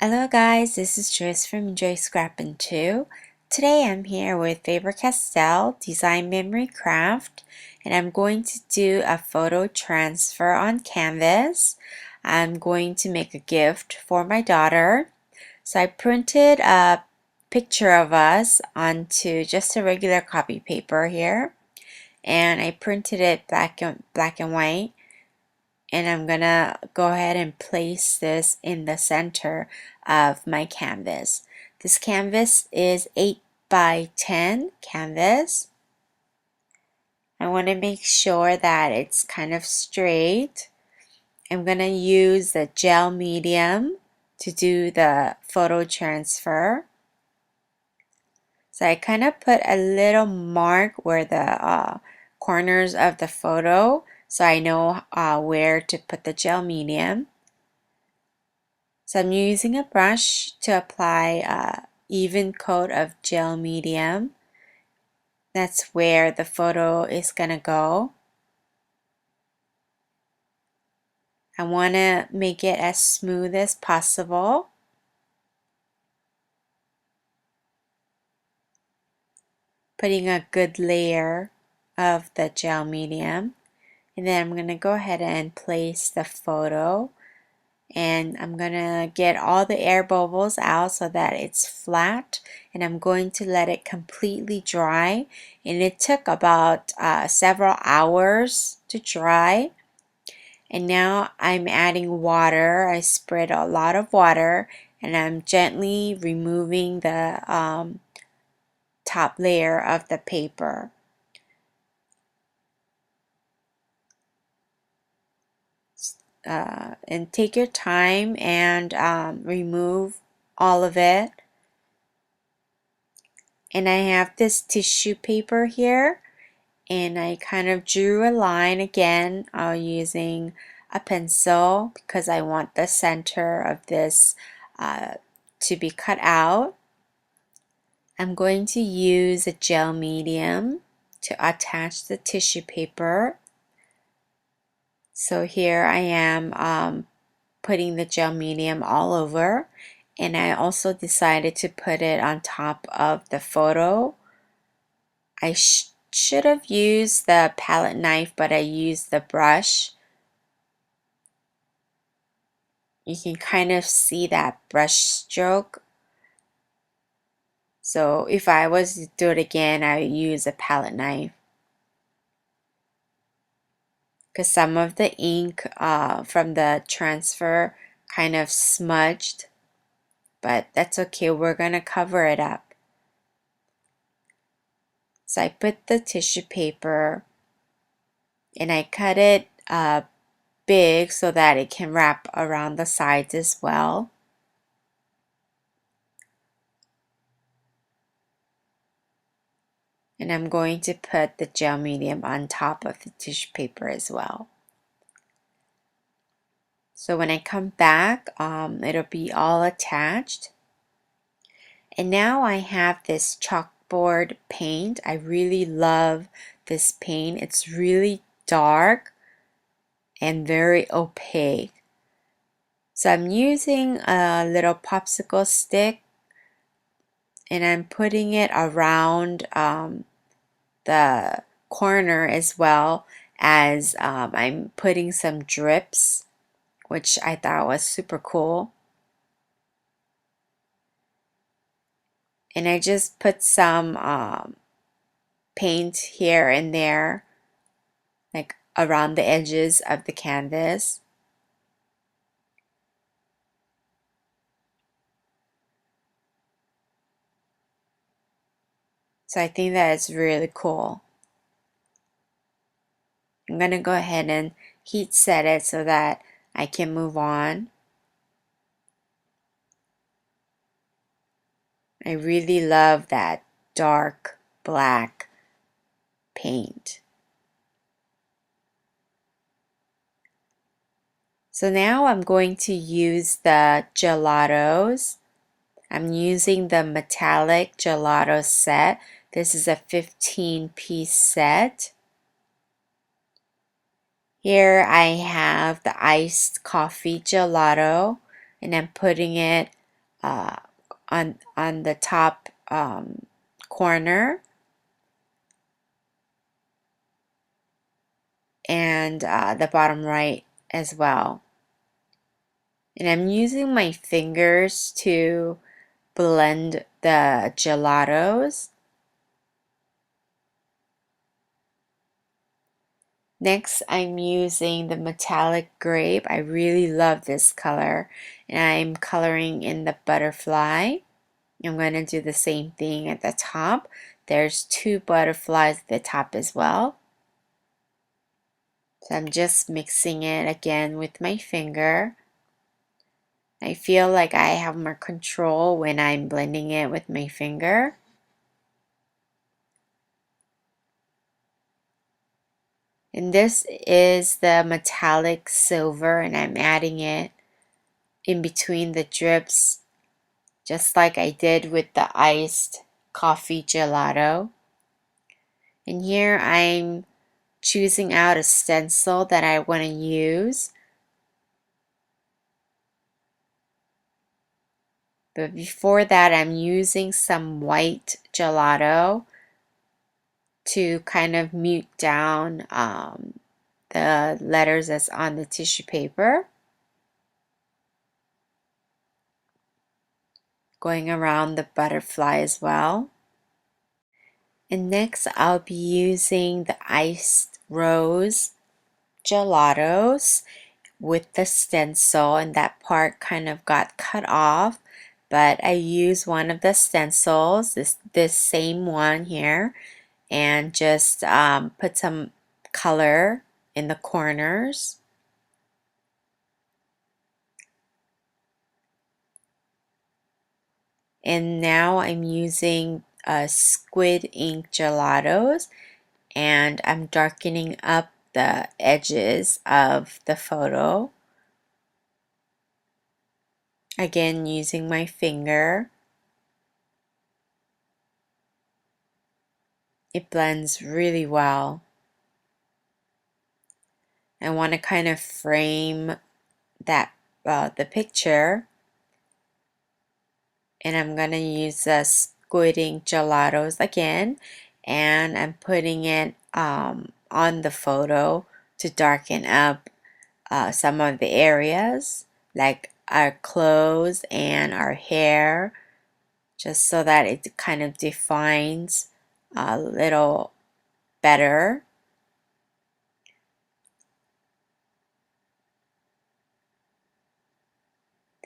Hello guys, this is Joyce from Enjoy Scrappin' 2. Today I'm here with Faber Castell Design Memory Craft and I'm going to do a photo transfer on canvas. I'm going to make a gift for my daughter. So I printed a picture of us onto just a regular copy paper here and I printed it black and white. And I'm gonna go ahead and place this in the center of my canvas. This canvas is 8 by 10 canvas. I want to make sure that it's kind of straight. I'm gonna use the gel medium to do the photo transfer. So I kind of put a little mark where the corners of the photo, so I know where to put the gel medium. So I'm using a brush to apply an even coat of gel medium. That's where the photo is gonna go. I want to make it as smooth as possible. Putting a good layer of the gel medium. And then I'm gonna go ahead and place the photo. And I'm gonna get all the air bubbles out so that it's flat, and I'm going to let it completely dry, and it took about several hours to dry. And now I'm adding water. I spread a lot of water and I'm gently removing the top layer of the paper. And take your time and remove all of it. And I have this tissue paper here, and I kind of drew a line again using a pencil because I want the center of this to be cut out. I'm going to use a gel medium to attach the tissue paper. So here I am putting the gel medium all over, and I also decided to put it on top of the photo. I should have used the palette knife, but I used the brush. You can kind of see that brush stroke. So if I was to do it again, I would use a palette knife. Because some of the ink from the transfer kind of smudged. But that's okay, we're going to cover it up. So I put the tissue paper and I cut it big so that it can wrap around the sides as well. And I'm going to put the gel medium on top of the tissue paper as well. So when I come back, it'll be all attached. And now I have this chalkboard paint. I really love this paint. It's really dark and very opaque. So I'm using a little popsicle stick and I'm putting it around the corner as well as I'm putting some drips, which I thought was super cool. And I just put some paint here and there, like around the edges of the canvas. So I think that is really cool. I'm going to go ahead and heat set it so that I can move on. I really love that dark black paint. So now I'm going to use the gelatos. I'm using the metallic gelato set. This is a 15-piece set. Here I have the iced coffee gelato, and I'm putting it on the top corner, and the bottom right as well. And I'm using my fingers to blend the gelatos. Next, I'm using the metallic grape. I really love this color, and I'm coloring in the butterfly. I'm going to do the same thing at the top. There's two butterflies at the top as well. So I'm just mixing it again with my finger. I feel like I have more control when I'm blending it with my finger. And this is the metallic silver, and I'm adding it in between the drips, just like I did with the iced coffee gelato. And here I'm choosing out a stencil that I want to use. But before that, I'm using some white gelato to kind of mute down the letters that's on the tissue paper. Going around the butterfly as well. And next, I'll be using the iced rose gelatos with the stencil, and that part kind of got cut off, but I used one of the stencils, this same one here, and just put some color in the corners. And now I'm using squid ink gelatos, and I'm darkening up the edges of the photo. Again, using my finger. It blends really well. I want to kind of frame that the picture, and I'm gonna use the squid ink gelatos again, and I'm putting it on the photo to darken up some of the areas like our clothes and our hair, just so that it kind of defines a little better.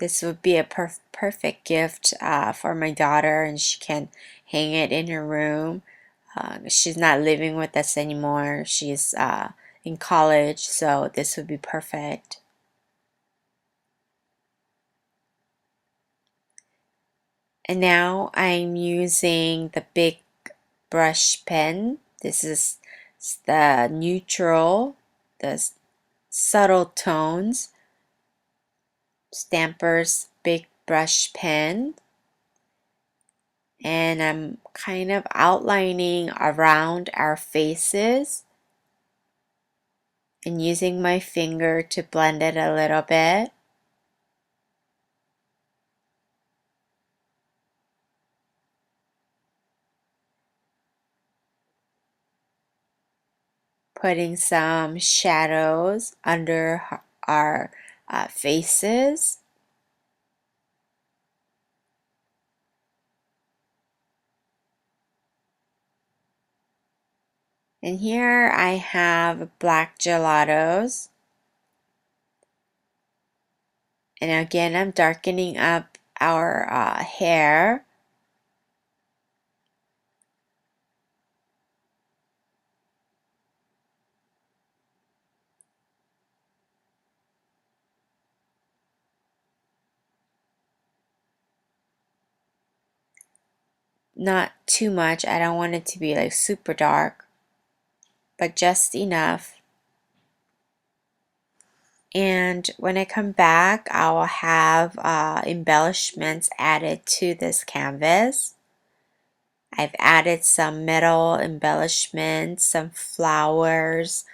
This would be a perfect gift for my daughter, and she can hang it in her room. She's not living with us anymore. She's in college, so this would be perfect. And now I'm using the big brush pen. This is the neutral, the subtle tones, Stampers big brush pen. And I'm kind of outlining around our faces and using my finger to blend it a little bit. Putting some shadows under our faces. And here I have black gelatos. And again, I'm darkening up our hair. Not too much. I don't want it to be like super dark, but just enough. And when I come back, I'll have embellishments added to this canvas. I've added some metal embellishments, some flowers,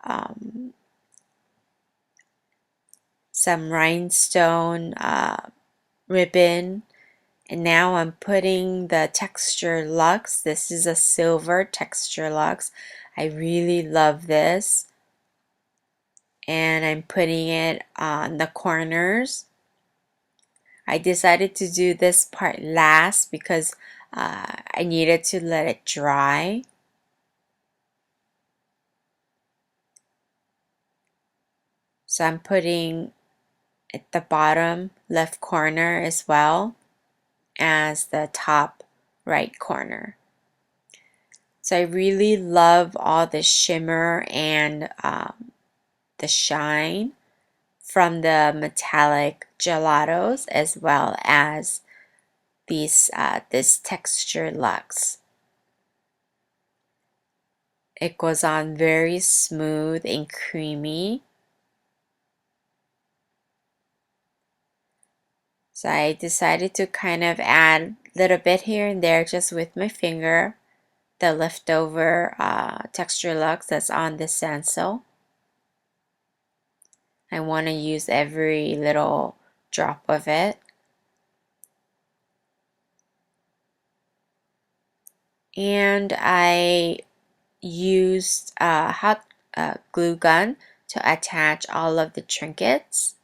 um, some rhinestone ribbon, And now I'm putting the texture Luxe. This is a silver texture Luxe. I really love this. And I'm putting it on the corners. I decided to do this part last because I needed to let it dry. So I'm putting at the bottom left corner as well as the top right corner. So I really love all the shimmer and the shine from the metallic gelatos as well as this texture Luxe. It goes on very smooth and creamy. So I decided to kind of add a little bit here and there just with my finger, the leftover texture Luxe that's on the stencil. I want to use every little drop of it. And I used a hot glue gun to attach all of the trinkets.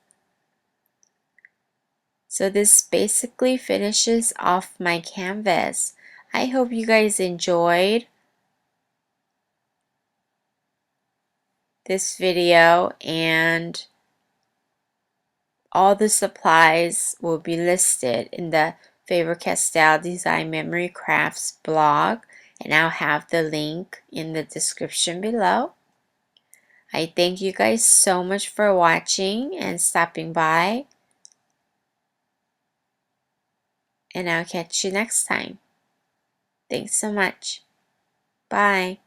So this basically finishes off my canvas. I hope you guys enjoyed this video, and all the supplies will be listed in the Faber Castell Design Memory Crafts blog, and I'll have the link in the description below. I thank you guys so much for watching and stopping by, and I'll catch you next time. Thanks so much. Bye.